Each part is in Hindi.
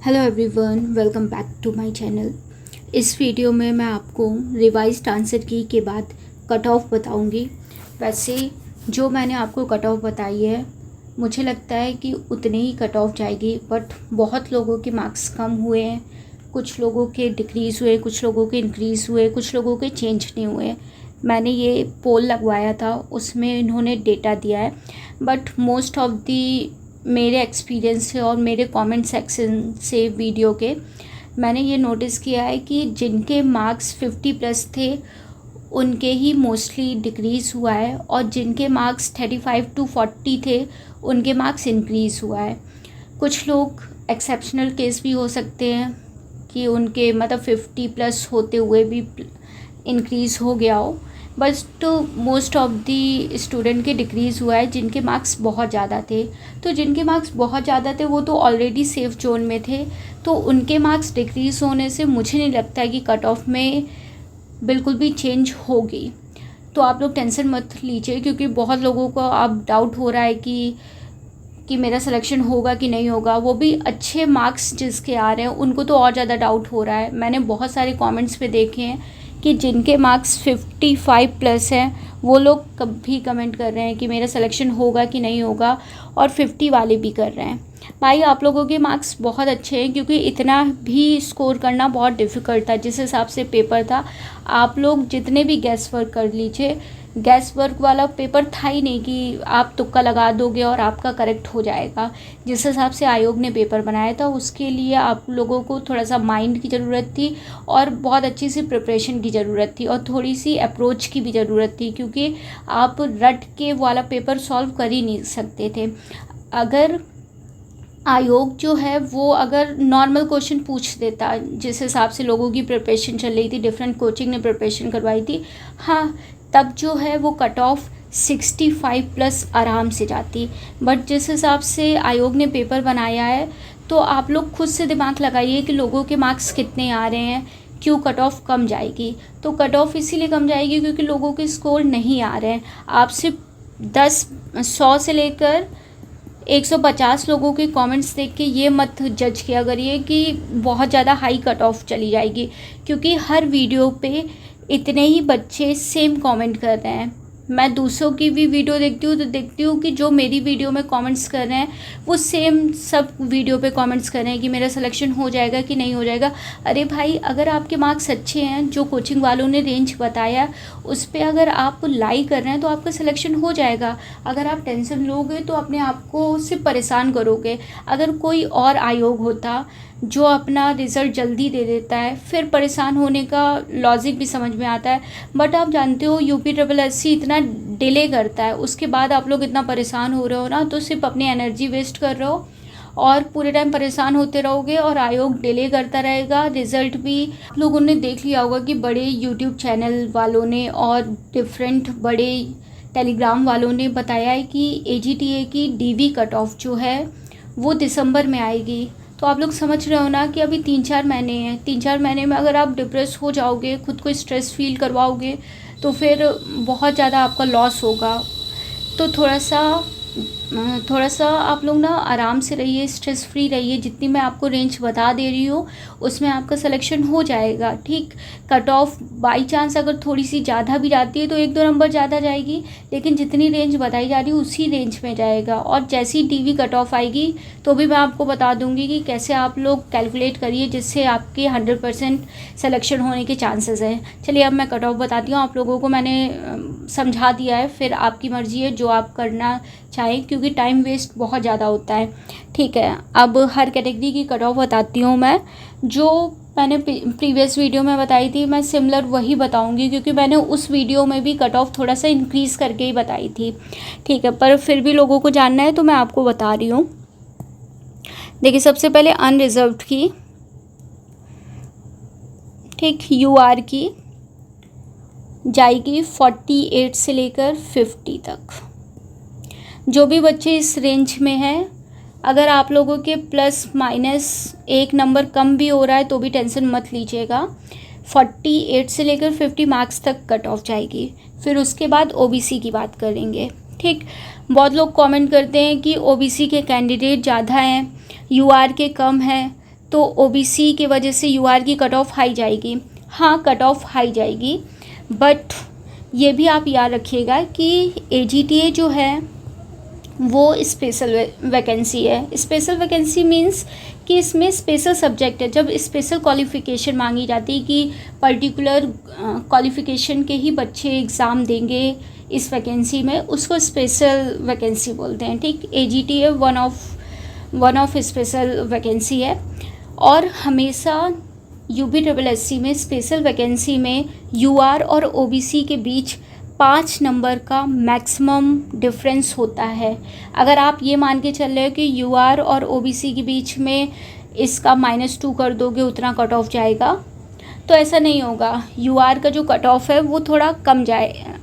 Hello everyone, welcome back to my channel. इस वीडियो में मैं आपको रिवाइज्ड आंसर की के बाद कट ऑफ बताऊंगी। वैसे जो मैंने आपको कट ऑफ बताई है, मुझे लगता है कि उतने ही कट ऑफ जाएगी, बट बहुत लोगों के मार्क्स कम हुए हैं, कुछ लोगों के डिक्रीज़ हुए, कुछ लोगों के इंक्रीज़ हुए, कुछ लोगों के चेंज नहीं हुए। मैंने ये पोल लगवाया था, उसमें इन्होंने डेटा दिया है, बट मोस्ट ऑफ दी मेरे एक्सपीरियंस से और मेरे कमेंट सेक्शन से वीडियो के मैंने ये नोटिस किया है कि जिनके मार्क्स 50+ थे उनके ही मोस्टली डिक्रीज़ हुआ है, और जिनके मार्क्स 35 to 40 थे उनके मार्क्स इंक्रीज़ हुआ है। कुछ लोग एक्सेप्शनल केस भी हो सकते हैं कि उनके मतलब 50+ होते हुए भी इंक्रीज़ हो गया हो, बस तो मोस्ट ऑफ दी स्टूडेंट के डिक्रीज़ हुआ है जिनके मार्क्स बहुत ज़्यादा थे। तो जिनके मार्क्स बहुत ज़्यादा थे वो तो ऑलरेडी सेफ जोन में थे, तो उनके मार्क्स डिक्रीज़ होने से मुझे नहीं लगता है कि कट ऑफ में बिल्कुल भी चेंज होगी। तो आप लोग टेंशन मत लीजिए, क्योंकि बहुत लोगों को अब डाउट हो रहा है कि मेरा सिलेक्शन होगा कि नहीं होगा। वो भी अच्छे मार्क्स जिसके आ रहे हैं उनको तो और ज़्यादा डाउट हो रहा है। मैंने बहुत सारे कमेंट्स पे देखे हैं कि जिनके मार्क्स 55+ हैं वो लोग कभी कमेंट कर रहे हैं कि मेरा सिलेक्शन होगा कि नहीं होगा, और 50 वाले भी कर रहे हैं। भाई आप लोगों के मार्क्स बहुत अच्छे हैं, क्योंकि इतना भी स्कोर करना बहुत डिफ़िकल्ट था। जिस हिसाब से पेपर था, आप लोग जितने भी गैस वर्क कर लीजिए, गैस वर्क वाला पेपर था ही नहीं कि आप तुक्का लगा दोगे और आपका करेक्ट हो जाएगा। जिस हिसाब से आयोग ने पेपर बनाया था उसके लिए आप लोगों को थोड़ा सा माइंड की ज़रूरत थी, और बहुत अच्छी सी प्रिपरेशन की ज़रूरत थी, और थोड़ी सी अप्रोच की भी ज़रूरत थी, क्योंकि आप रट के वाला पेपर सॉल्व कर ही नहीं सकते थे। अगर आयोग जो है वो अगर नॉर्मल क्वेश्चन पूछ देता, जिस हिसाब से लोगों की प्रिपरेशन चल रही थी, डिफरेंट कोचिंग ने प्रिपरेशन करवाई थी, हाँ तब जो है वो कट ऑफ 65+ आराम से जाती। बट जिस हिसाब से आयोग ने पेपर बनाया है, तो आप लोग खुद से दिमाग लगाइए कि लोगों के मार्क्स कितने आ रहे हैं, क्यों कट ऑफ कम जाएगी। तो कट ऑफ इसीलिए कम जाएगी क्योंकि लोगों के स्कोर नहीं आ रहे हैं। आप सिर्फ 100 से लेकर 150 लोगों के कमेंट्स देख के ये मत जज किया करिए कि बहुत ज़्यादा हाई कट ऑफ चली जाएगी, क्योंकि हर वीडियो पे इतने ही बच्चे सेम कमेंट कर रहे हैं। मैं दूसरों की भी वीडियो देखती हूँ तो देखती हूँ कि जो मेरी वीडियो में कमेंट्स कर रहे हैं वो सेम सब वीडियो पे कमेंट्स कर रहे हैं कि मेरा सिलेक्शन हो जाएगा कि नहीं हो जाएगा। अरे भाई, अगर आपके मार्क्स अच्छे हैं, जो कोचिंग वालों ने रेंज बताया उस पर अगर आप लाई कर रहे हैं तो आपका सिलेक्शन हो जाएगा। अगर आप टेंशन लोगे तो अपने आप को सिर्फ परेशान करोगे। अगर कोई और आयोग होता जो अपना रिज़ल्ट जल्दी दे देता है, फिर परेशान होने का लॉजिक भी समझ में आता है। बट आप जानते हो UPSSC इतना डिले करता है, उसके बाद आप लोग इतना परेशान हो रहे हो ना, तो सिर्फ अपनी एनर्जी वेस्ट कर रहे हो और पूरे टाइम परेशान होते रहोगे, और आयोग डिले करता रहेगा। रिज़ल्ट भी आप लोगों ने देख लिया होगा कि बड़े यूट्यूब चैनल वालों ने और डिफरेंट बड़े टेलीग्राम वालों ने बताया है कि AGTA की DV कट ऑफ जो है वो दिसंबर में आएगी। तो आप लोग समझ रहे हो ना कि अभी 3-4 महीने हैं। 3-4 महीने में अगर आप डिप्रेस हो जाओगे, खुद को स्ट्रेस फील करवाओगे, तो फिर बहुत ज़्यादा आपका लॉस होगा। तो थोड़ा सा आप लोग ना आराम से रहिए, स्ट्रेस फ्री रहिए। जितनी मैं आपको रेंज बता दे रही हूँ उसमें आपका सिलेक्शन हो जाएगा। ठीक, कट ऑफ बाई चांस अगर थोड़ी सी ज़्यादा भी जाती है तो 1-2 नंबर ज़्यादा जाएगी, लेकिन जितनी रेंज बताई जा रही है उसी रेंज में जाएगा। और जैसी DV कट ऑफ आएगी तो भी मैं आपको बता दूंगी कि कैसे आप लोग कैलकुलेट करिए जिससे आपके 100% सिलेक्शन होने के चांसेस हैं। चलिए अब मैं कट ऑफ बताती हूँ। आप लोगों को मैंने समझा दिया है, फिर आपकी मर्ज़ी है जो आप करना चाहें, क्योंकि टाइम वेस्ट बहुत ज़्यादा होता है। ठीक है, अब हर कैटेगरी की कट ऑफ बताती हूँ मैं। जो मैंने प्रीवियस वीडियो में बताई थी मैं सिमिलर वही बताऊंगी, क्योंकि मैंने उस वीडियो में भी कट ऑफ थोड़ा सा इंक्रीज़ करके ही बताई थी। ठीक है, पर फिर भी लोगों को जानना है तो मैं आपको बता रही हूँ। देखिए, सबसे पहले अनरिजर्व्ड की, ठीक, UR की जाएगी 48 से लेकर 50 तक। जो भी बच्चे इस रेंज में हैं, अगर आप लोगों के प्लस माइनस 1 नंबर कम भी हो रहा है तो भी टेंशन मत लीजिएगा। 48 से लेकर 50 मार्क्स तक कट ऑफ जाएगी। फिर उसके बाद OBC की बात करेंगे। ठीक, बहुत लोग कमेंट करते हैं कि OBC के कैंडिडेट ज़्यादा हैं, UR के कम हैं, तो ओबीसी की वजह से यूआर की कट ऑफ हाई जाएगी। हाँ, कट ऑफ हाई जाएगी, बट ये भी आप याद रखिएगा कि एजीटीए जो है वो स्पेशल वैकेंसी है। स्पेशल वैकेंसी मीन्स कि इसमें स्पेशल सब्जेक्ट है। जब स्पेशल क्वालिफ़िकेशन मांगी जाती है कि पर्टिकुलर क्वालिफ़िकेशन के ही बच्चे एग्ज़ाम देंगे इस वैकेंसी में, उसको स्पेशल वैकेंसी बोलते हैं। ठीक, AGTA one of special vacancy है। और हमेशा यूपीएससी में स्पेशल वैकेंसी में यूआर और ओबीसी के बीच 5 नंबर का मैक्सिमम डिफरेंस होता है। अगर आप ये मान के चल रहे हो कि यूआर और ओबीसी के बीच में इसका -2 कर दोगे उतना कट ऑफ जाएगा, तो ऐसा नहीं होगा। यूआर का जो कट ऑफ है वो थोड़ा कम जाए,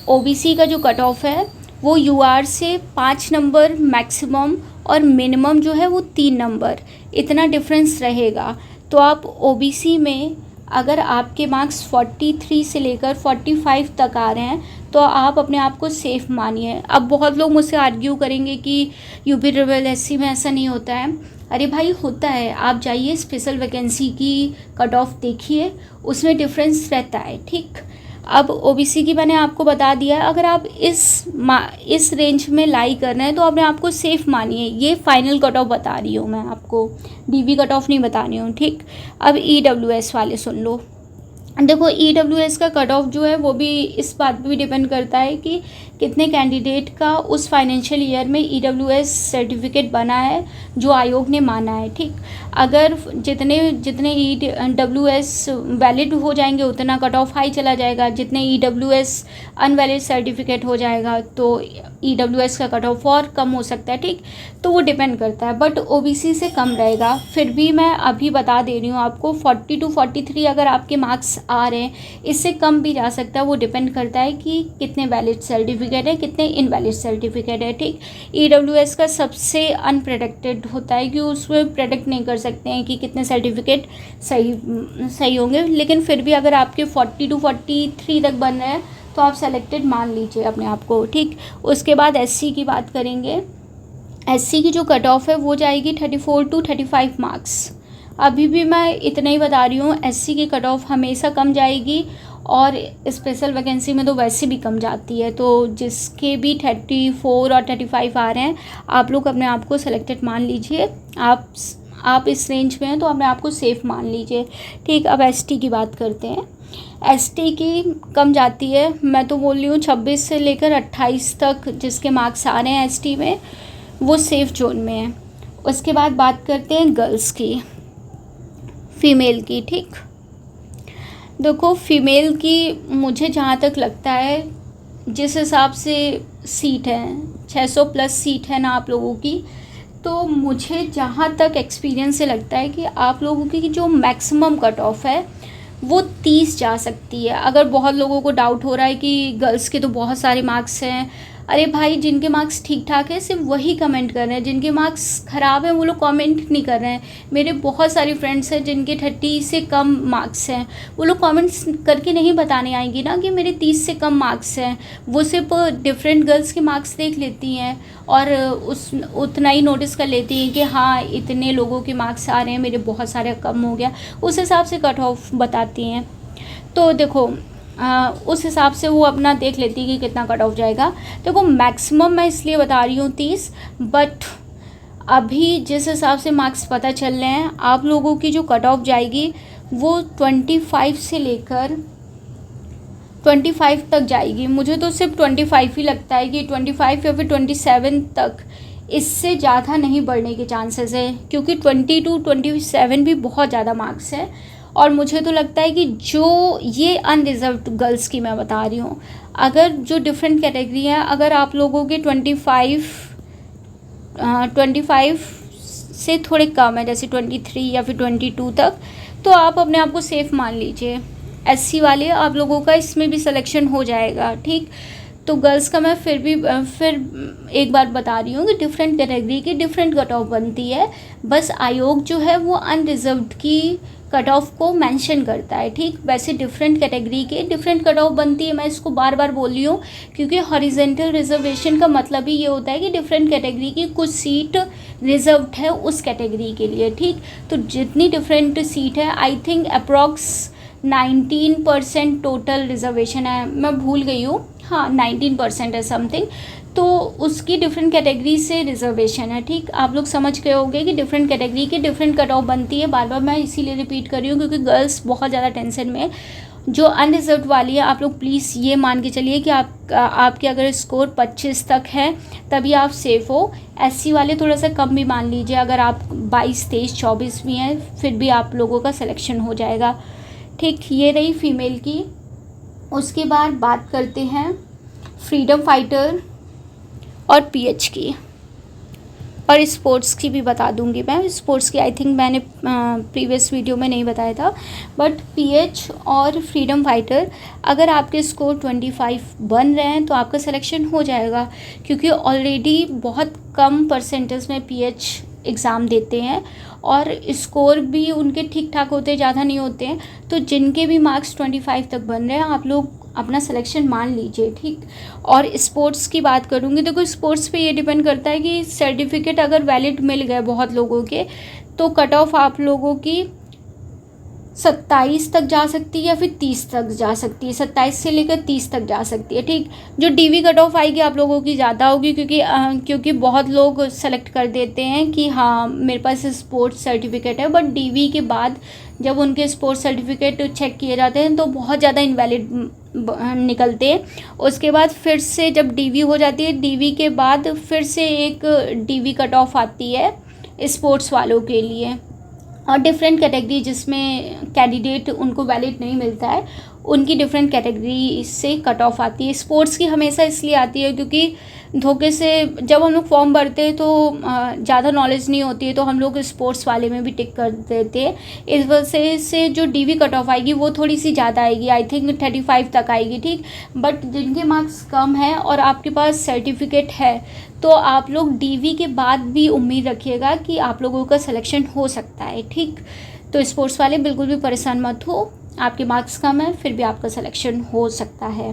ओबीसी का जो कट ऑफ है वो यूआर से 5 नंबर मैक्सिमम और मिनिमम जो है वो 3 नंबर, इतना डिफरेंस रहेगा। तो आप ओबीसी में अगर आपके मार्क्स 43 से लेकर 45 तक आ रहे हैं तो आप अपने आप को सेफ़ मानिए। अब बहुत लोग मुझसे आर्ग्यू करेंगे कि यूपीएससी में ऐसा नहीं होता है। अरे भाई, होता है। आप जाइए स्पेशल वैकेंसी की कट ऑफ देखिए, उसमें डिफरेंस रहता है। ठीक, अब ओबीसी की मैंने आपको बता दिया है। अगर आप इस रेंज में लाई कर रहे हैं तो अपने आप को सेफ़ मानिए। ये फाइनल कट ऑफ बता रही हूँ मैं आपको, डीबी कट ऑफ नहीं बता रही हूँ। ठीक, अब ईडब्ल्यूएस वाले सुन लो। देखो, ईडब्ल्यूएस का कट ऑफ जो है वो भी इस बात पे भी डिपेंड करता है कि कितने कैंडिडेट का उस फाइनेंशियल ईयर में ईडब्ल्यूएस सर्टिफिकेट बना है जो आयोग ने माना है। ठीक, अगर जितने ईडब्ल्यूएस वैलिड हो जाएंगे उतना कट ऑफ हाई चला जाएगा। जितने ईडब्ल्यूएस अनवैलिड सर्टिफिकेट हो जाएगा तो ईडब्ल्यूएस का कट ऑफ और कम हो सकता है। ठीक, तो वो डिपेंड करता है, बट ओबीसी से कम रहेगा। फिर भी मैं अभी बता दे रही हूँ आपको, 40 to 43 अगर आपके मार्क्स आ रहे हैं, इससे कम भी जा सकता है। वो डिपेंड करता है कि कितने वैलिड सर्टिफिकेट है, कितने इनवैलिड सर्टिफिकेट है। ठीक, ईडब्ल्यूएस का सबसे अनप्रेडिक्टेड होता है कि उसमें प्रेडिक्ट नहीं कर सकते हैं कि कितने सर्टिफिकेट सही होंगे। लेकिन फिर भी अगर आपके 40 to 43 तक बन रहे हैं तो आप सेलेक्टेड मान लीजिए अपने आप को। ठीक, उसके बाद एससी की बात करेंगे। एससी की जो कट ऑफ है वो जाएगी 34 to 35 मार्क्स। अभी भी मैं इतना ही बता रही हूँ, एससी की कट ऑफ हमेशा कम जाएगी और स्पेशल वैकेंसी में तो वैसे भी कम जाती है। तो जिसके भी 34 और 35 आ रहे हैं, आप लोग अपने आप को सेलेक्टेड मान लीजिए। आप इस रेंज में हैं तो अपने आप को सेफ़ मान लीजिए। ठीक, अब एसटी की बात करते हैं। एसटी की कम जाती है, मैं तो बोल रही हूँ 26 से लेकर 28 तक जिसके मार्क्स आ रहे हैं एसटी में, वो सेफ़ जोन में है। उसके बाद बात करते हैं गर्ल्स की, फ़ीमेल की। ठीक, देखो, फ़ीमेल की मुझे जहाँ तक लगता है, जिस हिसाब से सीट है 600 प्लस सीट है ना आप लोगों की, तो मुझे जहाँ तक एक्सपीरियंस से लगता है कि आप लोगों की जो मैक्सिमम कट ऑफ है वो 30 जा सकती है। अगर बहुत लोगों को डाउट हो रहा है कि गर्ल्स के तो बहुत सारे मार्क्स हैं, अरे भाई, जिनके मार्क्स ठीक ठाक है सिर्फ वही कमेंट कर रहे हैं, जिनके मार्क्स ख़राब हैं वो लोग कमेंट नहीं कर रहे हैं। मेरे बहुत सारी फ्रेंड्स हैं जिनके 30 से कम मार्क्स हैं, वो लोग कमेंट्स करके नहीं बताने आएंगी ना कि मेरे 30 से कम मार्क्स हैं। वो सिर्फ डिफरेंट गर्ल्स के मार्क्स देख लेती हैं और उतना ही नोटिस कर लेती हैं कि हाँ, इतने लोगों के मार्क्स आ रहे हैं, मेरे बहुत सारे कम हो गया, उस हिसाब से कट ऑफ बताती हैं। तो देखो, उस हिसाब से वो अपना देख लेती है कि कितना कट ऑफ जाएगा। देखो, मैक्सिमम मैं इसलिए बता रही हूँ 30, बट अभी जिस हिसाब से मार्क्स पता चल रहे हैं, आप लोगों की जो कट ऑफ जाएगी वो 25 से लेकर 25 तक जाएगी। मुझे तो सिर्फ 25 ही लगता है कि 25 या फिर 27 तक, इससे ज़्यादा नहीं बढ़ने के चांसेस है, क्योंकि 20 to 27 भी बहुत ज़्यादा मार्क्स है। और मुझे तो लगता है कि जो ये अनरिजर्व्ड गर्ल्स की मैं बता रही हूँ, अगर जो डिफरेंट कैटेगरी है, अगर आप लोगों के 25 से थोड़े कम है, जैसे 23 या फिर 22 तक, तो आप अपने आप को सेफ़ मान लीजिए। एससी वाले आप लोगों का इसमें भी सिलेक्शन हो जाएगा। ठीक, तो गर्ल्स का मैं फिर एक बार बता रही हूँ कि डिफरेंट कैटेगरी की डिफरेंट कट ऑफ बनती है। बस आयोग जो है वो अनरिजर्व्ड की कट ऑफ को मेंशन करता है, ठीक। वैसे डिफरेंट कैटेगरी के डिफरेंट कट ऑफ बनती है। मैं इसको बार बार बोल रही हूँ क्योंकि हॉरिजेंटल रिजर्वेशन का मतलब ही ये होता है कि डिफरेंट कैटेगरी की कुछ सीट रिजर्व्ड है उस कैटेगरी के लिए, ठीक। तो जितनी डिफरेंट सीट है, I think approx 19% total reservation है, मैं भूल गई हूँ, हाँ 19% है समथिंग। तो उसकी डिफरेंट कैटेगरी से रिजर्वेशन है, ठीक। आप लोग समझ गए होंगे कि डिफरेंट कैटेगरी की डिफरेंट कट ऑफ बनती है। बार बार मैं इसीलिए रिपीट कर रही हूँ क्योंकि गर्ल्स बहुत ज़्यादा टेंशन में। जो अनरिजर्व वाली है, आप लोग प्लीज़ ये मान के चलिए कि आपके अगर स्कोर 25 तक है तभी आप सेफ़ हो। एससी वाले थोड़ा सा कम भी मान लीजिए, अगर आप 22, 23, 24 भी हैं फिर भी आप लोगों का सिलेक्शन हो जाएगा, ठीक। ये रही फीमेल की। उसके बाद बात करते हैं फ्रीडम फाइटर और पीएच की, और स्पोर्ट्स की भी बता दूंगी मैं। स्पोर्ट्स की आई थिंक मैंने प्रीवियस वीडियो में नहीं बताया था, बट पीएच और फ्रीडम फाइटर अगर आपके स्कोर 25 बन रहे हैं तो आपका सिलेक्शन हो जाएगा, क्योंकि ऑलरेडी बहुत कम परसेंटेज में पीएच एग्ज़ाम देते हैं और स्कोर भी उनके ठीक ठाक होते हैं, ज़्यादा नहीं होते हैं। तो जिनके भी मार्क्स 25 तक बन रहे हैं आप लोग अपना सिलेक्शन मान लीजिए, ठीक। और स्पोर्ट्स की बात करूँगी, देखो स्पोर्ट्स पे ये डिपेंड करता है कि सर्टिफिकेट अगर वैलिड मिल गए बहुत लोगों के तो कट ऑफ आप लोगों की 27 तक जा सकती है या फिर 30 तक जा सकती है, 27 से लेकर 30 तक जा सकती है, ठीक। जो डीवी कट ऑफ आएगी आप लोगों की ज़्यादा होगी, क्योंकि बहुत लोग सेलेक्ट कर देते हैं कि हाँ मेरे पास स्पोर्ट्स सर्टिफिकेट है, बट डीवी के बाद जब उनके स्पोर्ट्स सर्टिफिकेट चेक किए जाते हैं तो बहुत ज़्यादा इनवैलिड निकलते हैं। उसके बाद फिर से जब डीवी हो जाती है, डीवी के बाद फिर से एक डीवी कट ऑफ आती है स्पोर्ट्स वालों के लिए, और डिफरेंट कैटेगरी जिसमें कैंडिडेट उनको वैलिड नहीं मिलता है उनकी डिफरेंट कैटेगरी से कट ऑफ आती है। स्पोर्ट्स की हमेशा इसलिए आती है क्योंकि धोखे से जब हम लोग फॉर्म भरते हैं तो ज़्यादा नॉलेज नहीं होती है, तो हम लोग स्पोर्ट्स वाले में भी टिक कर देते हैं। इस वजह से जो डीवी कट ऑफ आएगी वो थोड़ी सी ज़्यादा आएगी, आई थिंक 35 तक आएगी, ठीक। बट जिनके मार्क्स कम हैं और आपके पास सर्टिफिकेट है तो आप लोग डीवी के बाद भी उम्मीद रखिएगा कि आप लोगों का सिलेक्शन हो सकता है, ठीक। तो स्पोर्ट्स वाले बिल्कुल भी परेशान मत हो, आपके मार्क्स कम है फिर भी आपका सिलेक्शन हो सकता है,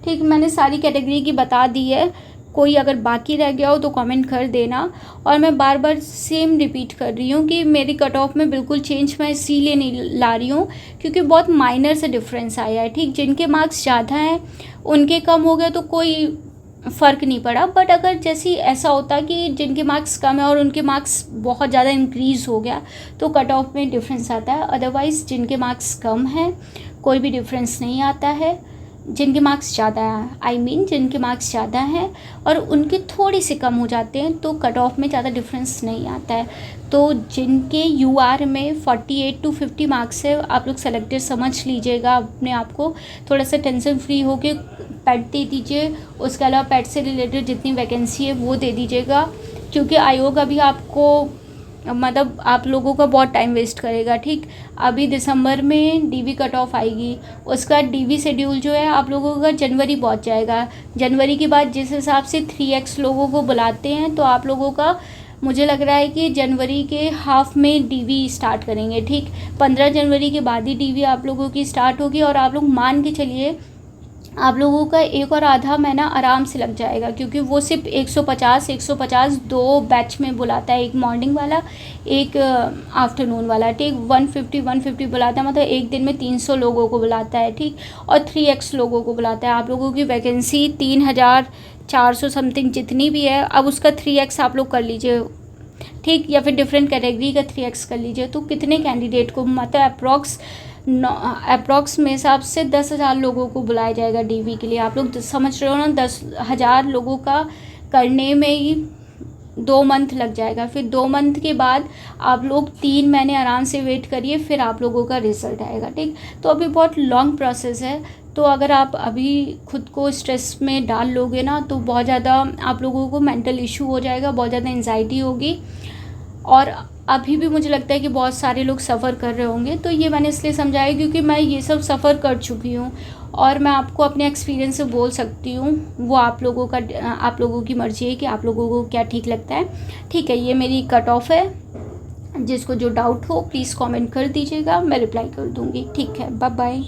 ठीक। मैंने सारी कैटेगरी की बता दी है, कोई अगर बाकी रह गया हो तो कमेंट कर देना। और मैं बार बार सेम रिपीट कर रही हूँ कि मेरी कट ऑफ में बिल्कुल चेंज मैं इसीलिए नहीं ला रही हूँ क्योंकि बहुत माइनर से डिफरेंस आया है, ठीक। जिनके मार्क्स ज़्यादा हैं उनके कम हो गए तो कोई फ़र्क नहीं पड़ा, बट अगर जैसे ऐसा होता कि जिनके मार्क्स कम है और उनके मार्क्स बहुत ज़्यादा इंक्रीज़ हो गया तो कट ऑफ में डिफरेंस आता है। अदरवाइज़ जिनके मार्क्स कम हैं कोई भी डिफरेंस नहीं आता है। जिनके मार्क्स ज़्यादा हैं जिनके मार्क्स ज़्यादा हैं और उनके थोड़ी से कम हो जाते हैं तो कट ऑफ में ज़्यादा डिफरेंस नहीं आता है। तो जिनके यूआर में 48 to 50 मार्क्स है आप लोग सेलेक्टेड समझ लीजिएगा अपने आप को, थोड़ा सा टेंशन फ्री होके पैट दे दीजिए। उसके अलावा पैट से रिलेटेड जितनी वैकेंसी है वो दे दीजिएगा, क्योंकि आयोग अभी आपको मतलब आप लोगों का बहुत टाइम वेस्ट करेगा, ठीक। अभी दिसंबर में डीवी कट ऑफ आएगी, उसका डीवी शेड्यूल जो है आप लोगों का जनवरी पहुंच जाएगा। जनवरी के बाद जिस हिसाब से 3x लोगों को बुलाते हैं तो आप लोगों का मुझे लग रहा है कि जनवरी के हाफ में डीवी स्टार्ट करेंगे, ठीक। 15 जनवरी के बाद ही डीवी आप लोगों की स्टार्ट होगी और आप लोग मान के चलिए आप लोगों का 1 और आधा महीना आराम से लग जाएगा, क्योंकि वो सिर्फ 150 दो बैच में बुलाता है, एक मॉर्निंग वाला एक आफ्टरनून वाला, ठीक। 150 बुलाता है, मतलब एक दिन में 300 लोगों को बुलाता है, ठीक। और 3x लोगों को बुलाता है। आप लोगों की वैकेंसी 3400 समथिंग जितनी भी है, अब उसका 3x आप लोग कर लीजिए, ठीक, या फिर डिफरेंट कैटेगरी का 3x कर लीजिए। तो कितने कैंडिडेट को, मतलब अप्रॉक्स में हिसाब से 10,000 लोगों को बुलाया जाएगा डीवी के लिए। आप लोग समझ रहे हो ना, 10,000 लोगों का करने में ही 2 मंथ लग जाएगा। फिर 2 मंथ के बाद आप लोग 3 महीने आराम से वेट करिए, फिर आप लोगों का रिज़ल्ट आएगा, ठीक। तो अभी बहुत लॉन्ग प्रोसेस है, तो अगर आप अभी खुद को स्ट्रेस में डाल लोगे ना तो बहुत ज़्यादा आप लोगों को मेंटल इशू हो जाएगा, बहुत ज़्यादा एंजाइटी होगी। और अभी भी मुझे लगता है कि बहुत सारे लोग सफ़र कर रहे होंगे, तो ये मैंने इसलिए समझाया क्योंकि मैं ये सब सफ़र कर चुकी हूँ और मैं आपको अपने एक्सपीरियंस से बोल सकती हूँ, वो आप लोगों की मर्ज़ी है कि आप लोगों को क्या ठीक लगता है। ठीक है, ये मेरी कट ऑफ है। जिसको जो डाउट हो प्लीज़ कमेंट कर दीजिएगा, मैं रिप्लाई कर दूँगी। ठीक है, बाय बाय।